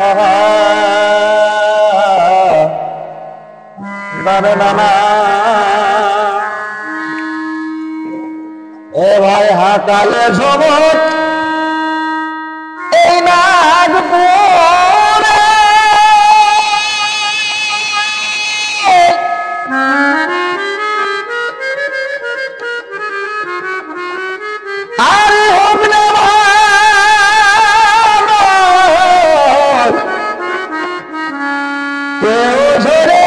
এ ভাই হাকালে ঝমর এই নাগপুরে আরে হোক না কেউ ঝরে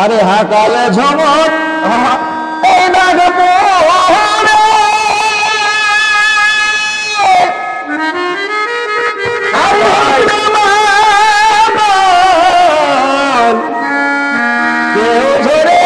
আরে হাকালে ঝমর এই নাগপুরে আরে হোক না কেউ ঝরে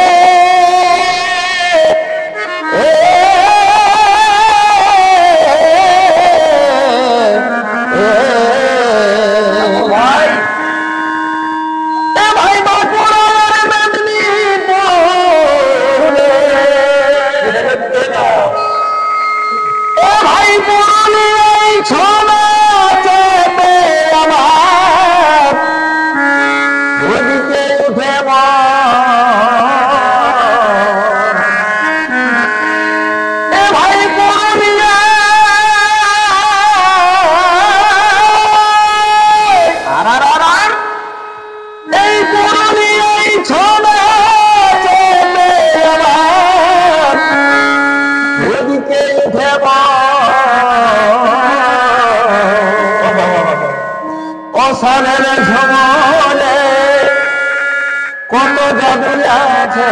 অসানের ঝমরে কত জাদু আছে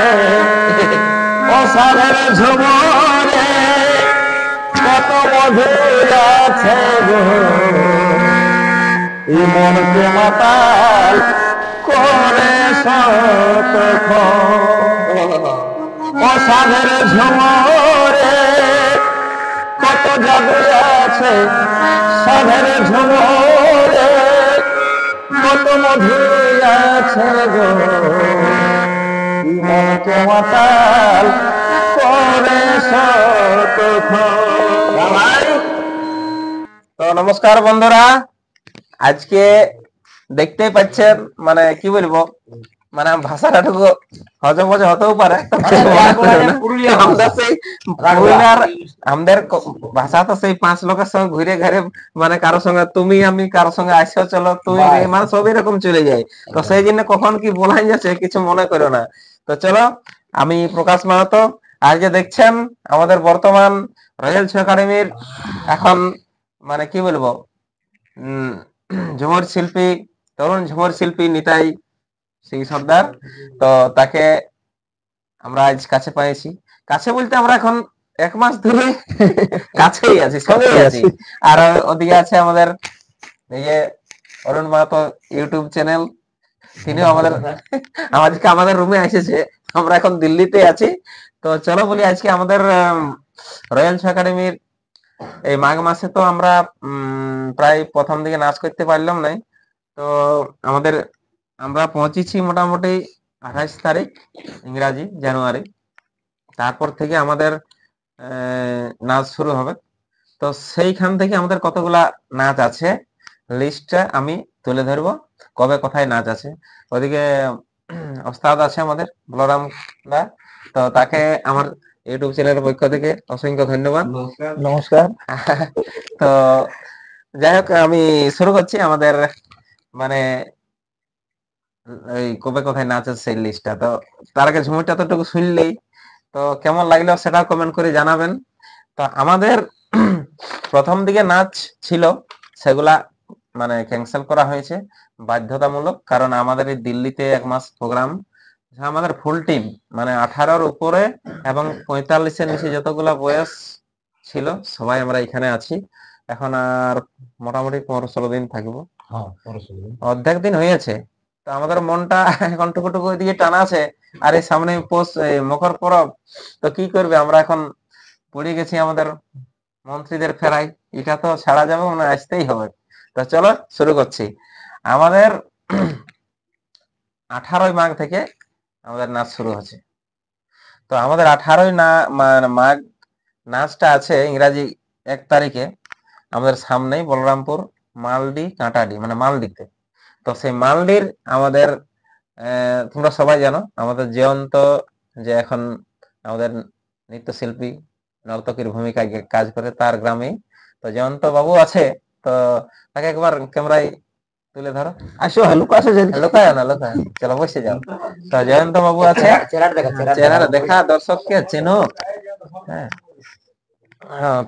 অসানের ঝমরে কত মধু আছে গো এই মনকে মাতাল করে অসানের ঝমরে কত জাদু আছে সাধের ঝমরে কত মধু আছে গো মনকে মাতাল করে তো নমস্কার বন্ধুরা, আজকে দেখতেই পাচ্ছেন মানে কি বলবো মানে ভাষাটাটুকু হজম হজম হতেও পারে আমাদের ভাষা তো সেই 5 লোকের সঙ্গে ঘুরে ঘুরে মানে কারোর সঙ্গে তুমি আমি কারোর সঙ্গে আসো চলো তুই মানে সব এরকম চলে যায়। তো সেই জন্য কখন কি বলাই যাচ্ছে কিছু মনে করো না। তো চলো, আমি প্রকাশ মাহাতো। আর যে দেখছেন আমাদের বর্তমান রয়্যাল ছৌ একাডেমির এখন মানে কি বলবো ঝুমুর শিল্পী, তরুণ ঝুমুর শিল্পী নিতাই সিং সর্দার। তো তাকে আমরা আজ কাছে পেয়েছি। কাছে বলতে আমরা এখন 1 মাস ধরে কাছেই আছি, সঙ্গেই আছি। আর ওদিকে আছে আমাদের এই যে অরুণ মাহাতো ইউটিউব চ্যানেল, তিনিও আমাদের রুমে এসেছে। আমরা এখন দিল্লিতে আছি। তো চলো বলি আজকে আমাদের রয়্যাল ছৌ একাডেমির এই মাঘ মাসে তো আমরা প্রায় প্রথম দিকে নাচ করতে পারলাম না। তো আমরা পৌঁছেছি মোটামুটি 28 তারিখ ইংরাজি জানুয়ারি। তারপর থেকে আমাদের নাচ শুরু হবে। তো সেইখান থেকে আমাদের কতগুলা নাচ আছে লিস্টটা আমি তুলে ধরবো, কবে কোথায় নাচ আছে। ওদিকে ওস্তাদ আছে আমাদের বলরাম দা, তো তাকে আমার ইউটিউব চ্যানেলের পক্ষ থেকে অসংখ্য ধন্যবাদ। নমস্কার। তো যাই হোক, আমি শুরু করছি আমাদের মানে এই কবে কোথায় নাচ আছে সেই লিস্টটা। তো তার আগে ঝুমুরটা ততটুকু শুনলেই তো কেমন লাগলো সেটা কমেন্ট করে জানাবেন। তো আমাদের প্রথম দিকে নাচ ছিল সেগুলা মানে ক্যান্সেল করা হয়েছে বাধ্যতামূলক, কারণ আমাদের এই দিল্লিতে 1 মাস প্রোগ্রাম। আমাদের ফুল টিম মানে 18-র উপরে এবং 45-এর নিচে যতগুলা বয়স ছিল সবাই আমরা এখানে আছি। এখন আর মোটামুটি 15-16 দিন থাকবো। অর্ধেক দিন হয়েছে। তো আমাদের মনটা এখন টুকুটুকু দিকে টানা আছে। আর এই সামনে মকর পরব, তো কি করবে, আমরা এখন পড়ে গেছি আমাদের মন্ত্রীদের ফেরাই, এটা তো ছাড়া যাবে মানে আসতেই হবে। তো চলো শুরু করছি। আমাদের 18ই মাঘ থেকে আমাদের নাচ শুরু হচ্ছে। তো আমাদের 18ই মাঘ নাচটা আছে ইংরাজি 1 তারিখে আমাদের সামনেই বলরামপুর মালডি কাঁটাডি মানে মালডিতে। তো সেই মালডির আমাদের তোমরা সবাই জানো আমাদের জয়ন্ত যে এখন আমাদের নৃত্যশিল্পী নর্তকীর ভূমিকায় কাজ করে তার গ্রামে। তো জয়ন্ত বাবু আছে, তো তাকে একবার ক্যামেরায় তুলে ধরো। আসো লুকাছে লুকায় না, লুকায় না। চলো বসে যাও। তো জয়ন্ত বাবু আছে, চেহারা দেখা দর্শককে চেনো। হ্যাঁ,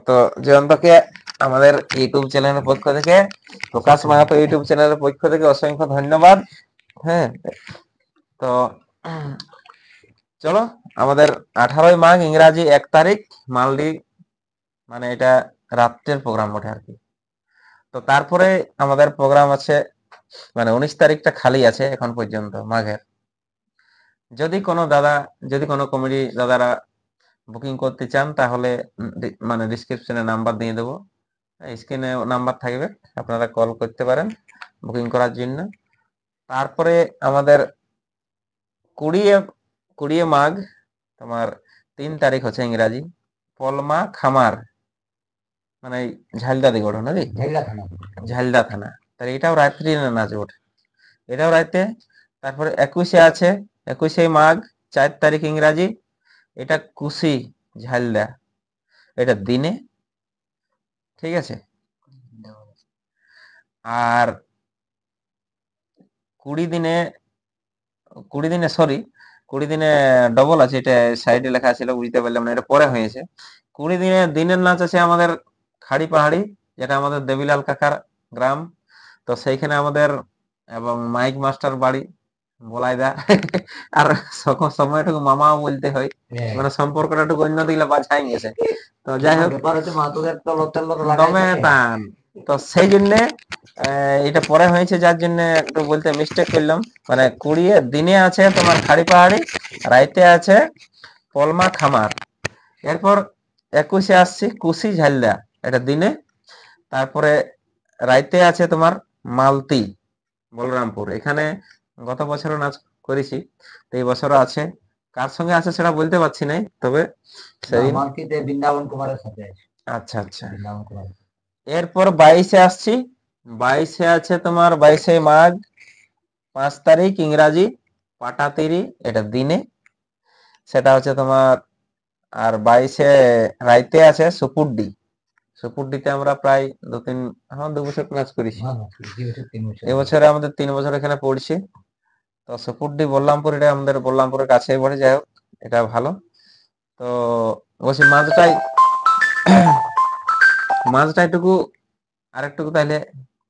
তো জয়ন্তকে আমাদের ইউটিউব চ্যানেলের পক্ষ থেকে, প্রকাশ মাহাতো ইউটিউব চ্যানেলের পক্ষ থেকে অসংখ্য ধন্যবাদ। হ্যাঁ, তো চলো আমাদের 18ই মাঘ ইংরাজি 1 তারিখ মালডি মানে এটা রাত্রের প্রোগ্রাম ওঠে আর কি। তো তারপরে আমাদের প্রোগ্রাম আছে মানে 19 তারিখটা খালি আছে এখন পর্যন্ত মাঘের। যদি কোনো কমেডি দাদারা বুকিং করতে চান তাহলে মানে ডিসক্রিপশনে নাম্বার দিয়ে দেবো, স্ক্রিনে নাম্বার থাকবে, আপনারা কল করতে পারেন বুকিং করার জন্য। তারপরে আমাদের 20 মাঘ তোমার 3 তারিখ হচ্ছে ইংরাজি পলমা খামার মানে ঝালদা দিকে ওঠে নাকি ঝালদা থানা। তাহলে এটাও রাত্রি নাচ ওঠে, এটাও রাতে। তারপরে 21-এ আছে 21শে মাঘ 4 তারিখ ইংরাজি, এটা কুশি ঝালদা, এটা দিনে। ঠিক আছে। আর 20 দিনে ডবল আছে, এটা সাইডে লেখা ছিল বুঝতে পারলাম না, এটা পরে হয়েছে। 20 দিনের নাচ আছে আমাদের খাড়ি পাহাড়ি, যেটা আমাদের দেবিলাল কাকার গ্রাম। তো সেইখানে আমাদের এবং মাইক মাস্টার বাড়ি বলাইদা আর সময়টুকু মামাও বলতে হয়, মানে সম্পর্কটা একটু অন্য দিকে বাছাই গেছে। তো যাই হোক দমে টান, তো সেই জন্য এটা পরে হয়েছে, যার জন্য একটু বলতে মিস্টেক করলাম। মানে 20 দিনে আছে তোমার খাড়ি পাহাড়ি, রাইতে আছে পলমা খামার। এরপর 21-এ আসছি কুশি ঝালদা, এটা দিনে। তারপরে রাইতে আছে তোমার মালতি বলরামপুর, এখানে গত বছরও নাচ করেছি, তো এই বছরও আছে। কার সঙ্গে আছে সেটা বলতে পারছি না, তবে সেদিন বৃন্দাবন কুমারের সাথে। আচ্ছা আচ্ছা। এরপর 22-এ আসছি, 22-এ আছে তোমার 22শে মাঘ 5 তারিখ ইংরাজি পাটাতিরি, এটা দিনে, সেটা হচ্ছে তোমার। আর 22-এ রাইতে আছে সুপুরডিতে আমরা প্রায় 2 বছর নাচ করেছি। এবছরে আমাদের 3 বছর এখানে পড়ছি। তো সুপুরডি বললামপুর, এটা আমাদের বললামপুরের কাছে পড়ে, যাই হোক এটা ভালো। তো বলছি মাছটা একটু আরেকটুকু তাইলে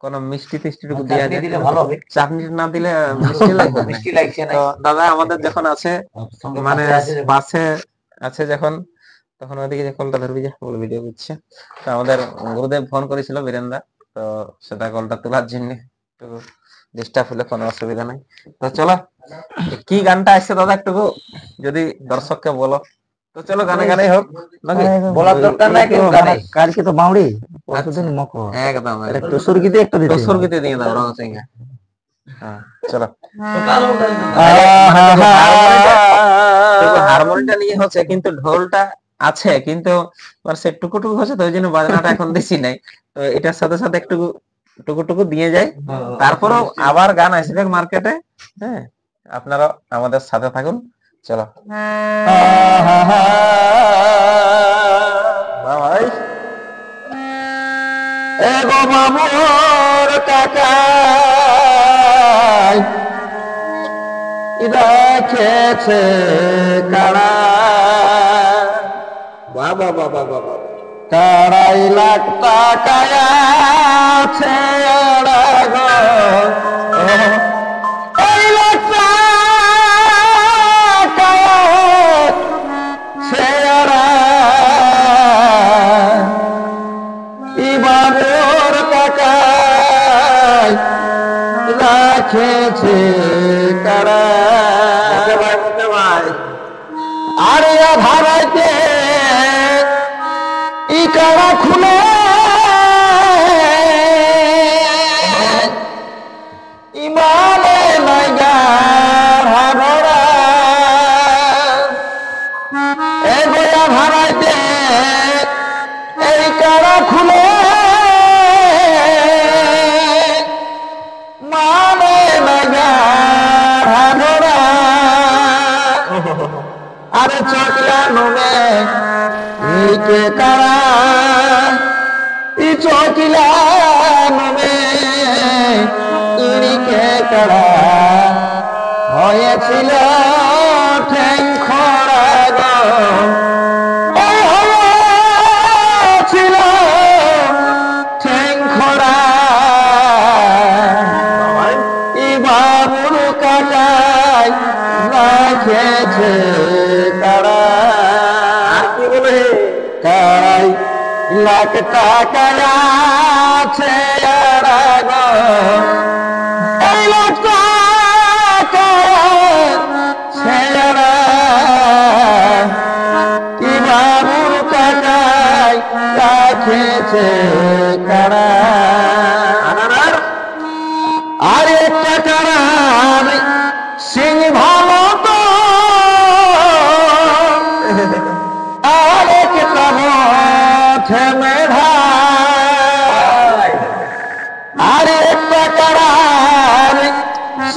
কোন মিষ্টি টিষ্টিটুকু দেওয়া যায়, চাটনি না দিলে মিষ্টি লাগবে না। তো দাদা আমাদের যখন আছে মানে বাসে আছে যখন, তখন ওইদিকে যে কলটা ধরবি, যে বলে ভিডিও করছে। তো আমাদের গুরুদেব ফোন করেছিল বীরেন্দা, তো সেটা কলটা তোলার জন্য একটু ডিস্টার্ব হলে কোনো অসুবিধা নাই। তো চলো কি গানটা আসছে দাদা একটু যদি দর্শককে বলো। তো চলো গানে হোক নাকি, বলার দরকার নাই, কালকে তো বাউড়ি পরশুদিন মকর, একদম একটু সুরগিতে একটু দিতে সুরগিতে দিয়ে দাও রঙসিংহা। হ্যাঁ চলো। হারমোনিয়ামটা নিয়ে হচ্ছে কিন্তু ঢোলটা আছে, কিন্তু সে টুকুটুকু হচ্ছে, তো ওই জন্য বাজনাটা এখন দিছি নাই। তো এটার সাথে সাথে একটু টুকুটুকু দিয়ে যায়, তারপরেও আবার গান আসবে মার্কেটে। হ্যাঁ, আপনারা আমাদের সাথে থাকুন। চলো ভাই এগো মামুর কাকা রাখেছে কারা, বাবা বাবা বাবা 2.5 লাখ টাকা আছে গো, 2.5 লাখ টাকা সে ইমানুর কাকা রাখেছে কারা, আরে ভাড়াইতে ই কারা খুলে ইমা হয়েছিল ঠ্যাং খোড়া গো, এই হয়েছিল ঠ্যাং খোড়া, এই বাবুর কাটায় রাখেছে কারা। কি বলে কারাই লাখ টাকা আছে গো, এই লাখ টাকা ছেড়া, কি বাবুর কাটায় রাখেছে কারা। আর একটা কারা সিং ভালো তো, আর একটা মঠে মেধা, আর একটা কারা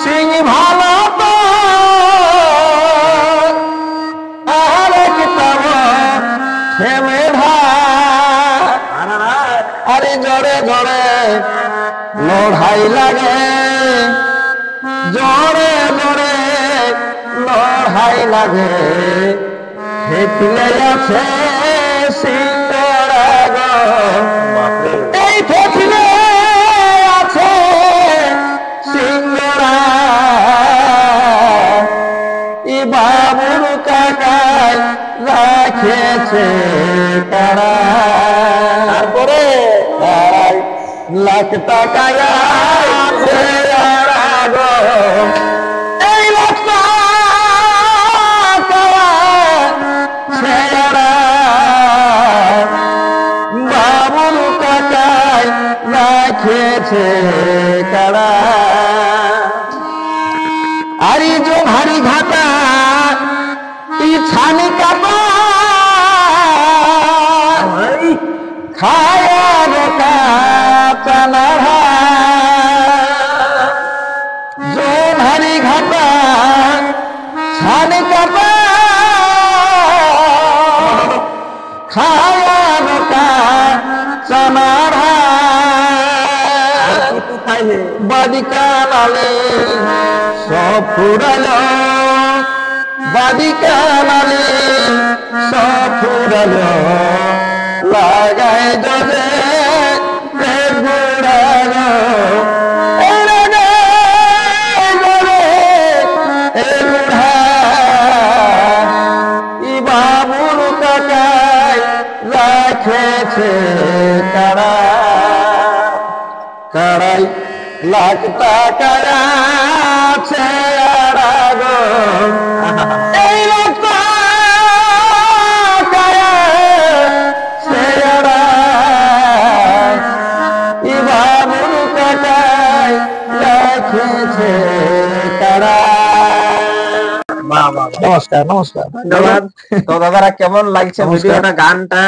সিং ভালো তো, আর একটা মঠে মেধা। আরে জোরে জোরে লড়াই লাগে, জোরে জোরে লড়াই লাগে, ফেটলে আছে সিংহরা গো, এই ফেটলে আছে সিংহরা, ই বাবুর কাকায় রাখেছে কারা। তারপরে লাখ টাকা আছে গো, এই লাখ টাকা ছেড়া, বাবুর কাকায় রাখেছে কারা। আরে जो भारी घाटा छानी काटा खाया रोका चना, जो भारी घाटा छानी काटा खाया रोका चना, বাদিকা নালে সব ফুরালো, বাদিকা নালে সব ফুরালো, লাগায় দরে ঘুরালো, বাবুর কাকায় রাখেছে কারা। কারাই লাখ টাকা আছে গো, এই লাখ টাকা ছেড়া, ই বাবুর কাকায় রাখেছে কারা। নমস্কার নমস্কার, ধন্যবাদ। তো দাদারা কেমন লাগছে ভিডিওটা, গানটা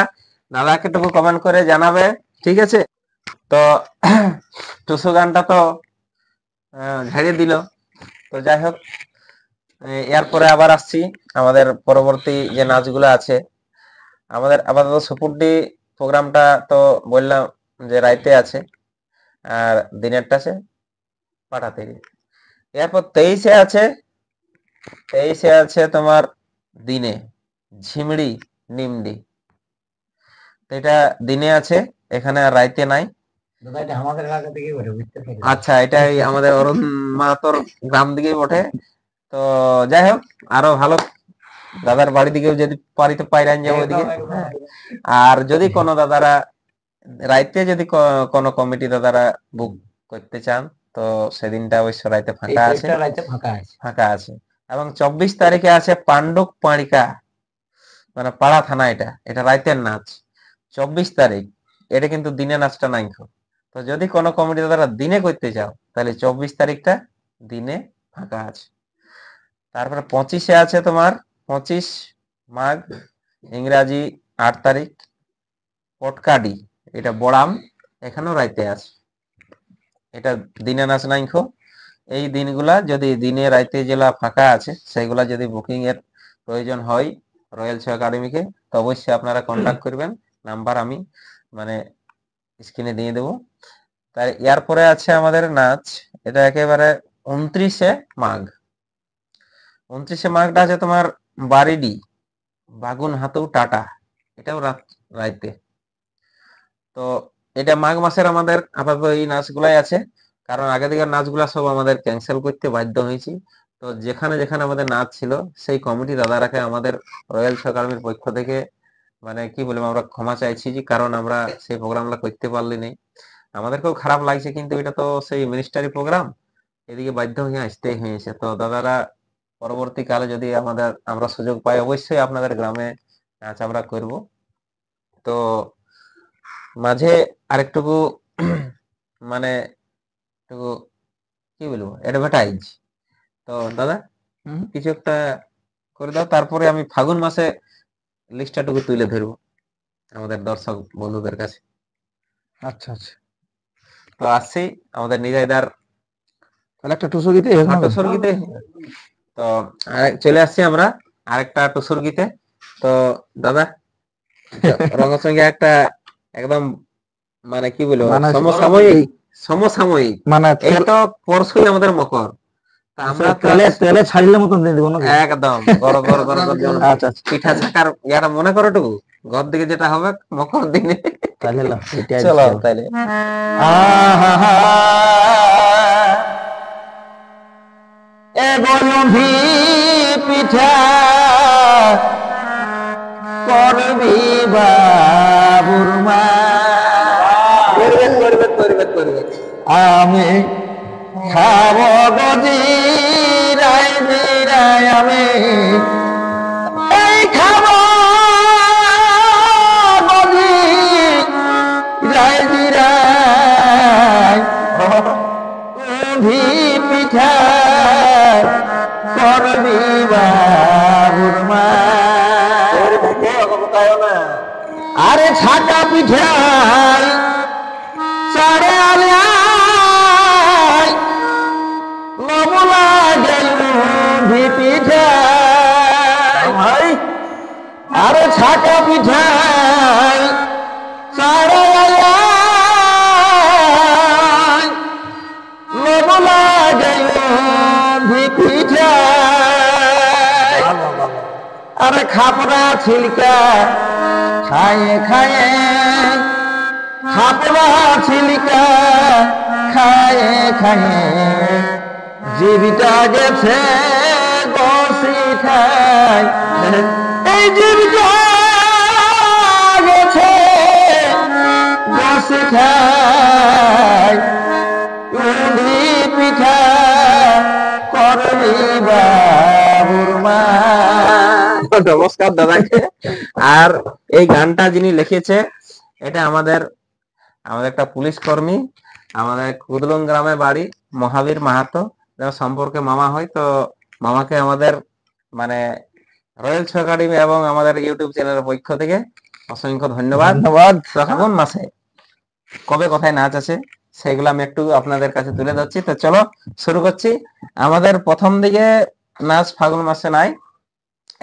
দাদাকে একটু কমেন্ট করে জানাবে, ঠিক আছে? তো টুসু গানটা তো ঝাড়িয়ে দিল। তো যাই হোক, এরপরে আবার আসছি আমাদের পরবর্তী যে নাচগুলো আছে। আমাদের আপাতত সুপুরডি প্রোগ্রামটা তো বললাম যে রাইতে আছে, আর দিনেরটা আছে পাঠাতে। এরপর 23-এ আছে তোমার দিনে ঝিমড়ি নিমডি, এটা দিনে আছে, এখানে আর রাইতে নাই। আচ্ছা, এটাই আমাদের অরুণ মাহাতোর গ্রাম দিকেই বটে। তো যাই হোক, আরো ভালো দাদার বাড়ি দিকেও যদি পারি তো পাইরান যাবো ওইদিকে। আর যদি কোনো দাদারা রাইতে যদি কোনো কমিটি দাদারা বুক করতে চান, তো সেদিনটা অবশ্য রাইতে ফাঁকা আছে। এবং 24 তারিখে আছে পাণ্ডুক পাড়িকা, মানে পাড়া থানা, এটা রাইতের নাচ। 24 তারিখ, এটা কিন্তু দিনে নাচটা নাই। তো যদি কোনো কমিটি দাদারা দিনে করতে চাও, তাহলে 24 তারিখটা দিনে ফাঁকা আছে। তারপরে 25-এ আছে তোমার 25 মাঘ, ইংরাজি 8 তারিখ, পটকাডি, এটা বড়াম, এখানেও রাইতে আছে, এটা দিনে নাচ নাই। এই দিনগুলা যদি দিনে রাইতে জেলা ফাঁকা আছে, সেগুলা যদি বুকিং এর প্রয়োজন হয় রয়্যাল শো একাডেমিকে, তো অবশ্যই আপনারা কন্ট্যাক্ট করবেন, নাম্বার আমি মানে স্ক্রিনে দিয়ে দেবো। তাই এরপরে আছে আমাদের নাচ, এটা একেবারে 29-এ মাঘ, 29শে মাঘটা আছে তোমার বারিডি, বাগুন হাতু টাটা, এটাও রাইতে। তো এটা মাঘ মাসের আমাদের আপাতত এই নাচগুলাই আছে, কারণ আগে দিকের নাচগুলা সব আমাদের ক্যান্সেল করতে বাধ্য হয়েছি। তো যেখানে যেখানে আমাদের নাচ ছিল সেই কমিটি দাদারাকে আমাদের রয়্যাল একাডেমির পক্ষ থেকে মানে কি বলবো আমরা ক্ষমা চাইছি, যে কারণ আমরা সেই প্রোগ্রামটা করতে পারলি নাই। আমাদেরকেও খারাপ লাগছে, কিন্তু এটা তো সেই মিনিস্টারি প্রোগ্রাম, এদিকে বাধ্য হয়ে আসতেই হয়েছে। তো দাদারা পরবর্তীকালে যদি আমরা সুযোগ পাই অবশ্যই আপনাদের গ্রামে নাচ আমরা করব। তো মাঝে আরেকটুকু মানে একটু কি বলবো অ্যাডভার্টাইজ, তো দাদা কিছু একটা করে দাও, তারপরে আমি ফাগুন মাসে লিস্টটাটুকু তুলে ধরবো আমাদের দর্শক বন্ধুদের কাছে। আচ্ছা আচ্ছা, তো আসছি আমাদের নিজাইদার তাহলে একটা টুসু গীতে টুসুর গীতে। তো চলে আসছি আমরা আরেকটা টুসুর গীতে। তো দাদা রঙের সঙ্গে একটা একদম মানে কি বলবো সমসাময়িক সমসাময়িক, মানে এই তো পরশুই আমাদের মকর, তা আমরা তো তেলে তেলে ছাড়িলে মতন দিয়ে দেবো নাকি? একদম গড় গড় গড় গড় যেমন আচ্ছা আচ্ছা, পিঠা ছাকার ইয়াটা মনে করো টুকু ঘর দিকে যেটা হবে মকর দিনে। তাহলে লাও, এটাই চলো চলো। তাইলে আহা এ গলভি পিঠা করবি বাবুর মা, করবে করবে করবে করবে আমি খাব গজি রাই জিরাই, আমি এই খাব গজি রাই জিরাই, গলভি পিঠা করবি বাবুর মা, আরে ছাকা পিঠাই চারে আলাই নমলা গেল পিঠা, আরে ছাকা পিঠাই চারে আলাই নমলা গেল পিঠা, আরে খাপড়া ছিলকা খায়ে খায়ে, খাপড়া ছিলকা খায়ে খায়ে জীবিটা গেছে বসি খাই, এই জীবিটা গেছে বসি খাই, উন্ডি পিঠা করবি বাবুর মা। নমস্কার দাদাকে। আর এই গানটা যিনি লিখেছে এটা আমাদের একটা পুলিশ কর্মী, আমাদের কুদলুং গ্রামে বাড়ি, মহাবীর মাহাতো, সম্পর্কে মামা হয়। তো মামাকে আমাদের মানে রয়্যাল একাডেমি এবং আমাদের ইউটিউব চ্যানেলের পক্ষ থেকে অসংখ্য ধন্যবাদ। ফাগুন মাসে কবে কোথায় নাচ আছে সেগুলো আমি একটু আপনাদের কাছে তুলে ধরছি। তো চলো শুরু করছি। আমাদের প্রথম দিকে নাচ ফাগুন মাসে নাই,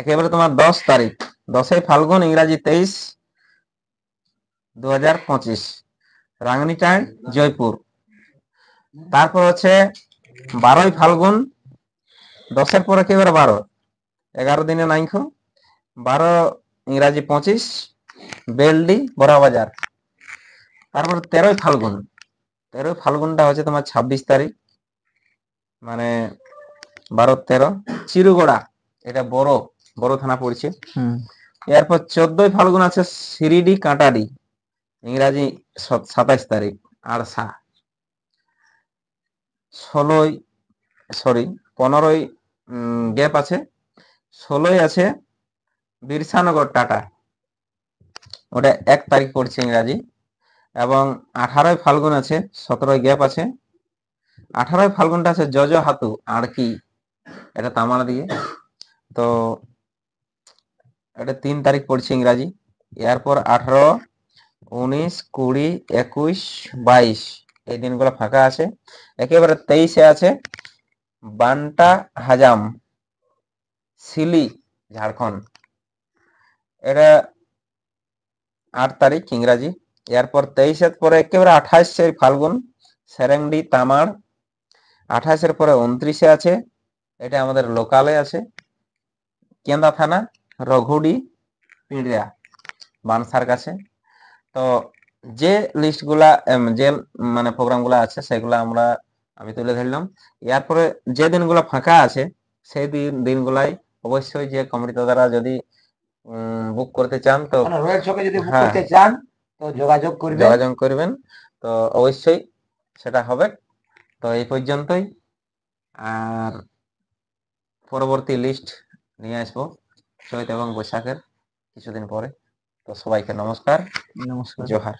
একেবারে তোমার 10 তারিখ, 10 ফাল্গুন ইংরাজি 23, 2025 রাঙ্গনি টাইম জয়পুর। তারপর হচ্ছে 12 ফাল্গুন, 10 পরে একেবারে 12, 11 দিনে 9, 12 ইংরাজি 25 বেলডি বড়া বাজার। তারপর 13 ফাল্গুন, 13 ফাল্গুনটা হচ্ছে তোমার 26 তারিখ, মানে 12 13 চিরুগোড়া, এটা বড় থানা পড়ছে। এরপর 14 ফাল্গুন আছে শিরিডি কাঁটাডি, ইংরাজি 27 তারিখ আড়সা। 15 গ্যাপ আছে, 16 আছে বিরসানগর টাটা, ওটা 1 তারিখ পড়ছে ইংরাজি। এবং 18 ফাল্গুন আছে, 17 গ্যাপ আছে। 18 ফাল্গুনটা আছে জজ হাতু আড়কি, এটা তামার দিয়ে, তো এটা 3 তারিখ পড়ছে ইংরাজি। এরপর 18, 19, 20, 21, 22 এই দিনগুলো ফাঁকা আছে। একেবারে 23 আছে বান্টা হাজাম, সিলি ঝাড়খণ্ড, এটা 8 তারিখ ইংরাজি। এরপর 23 পরে একেবারে 28 ফাল্গুন সেরেংডি তামার, 28 পরে 29 আছে, এটা আমাদের লোকালে আছে। কেন্দা থানা, রঘুডি, পিঁড়িয়া, বানসার কাছে। তো যে লিস্টগুলা যে মানে প্রোগ্রামগুলো আছে সেগুলা আমি তুলে ধরলাম। এরপরে যে দিনগুলো ফাঁকা আছে সেই দিনগুলাই অবশ্যই যে কমিটি দ্বারা যদি বুক করতে চান তো মানে রয়্যাল শোকে যদি বুক হ্যাঁ, করতে চান তো যোগাযোগ করবেন। যোগাযোগ করবেন, তো অবশ্যই সেটা হবে। তো এই পর্যন্তই, আর পরবর্তী লিস্ট নিয়ে আসবো চৈত এবং বৈশাখের কিছুদিন পরে। তো সবাইকে নমস্কার, নমস্কার। জোহার।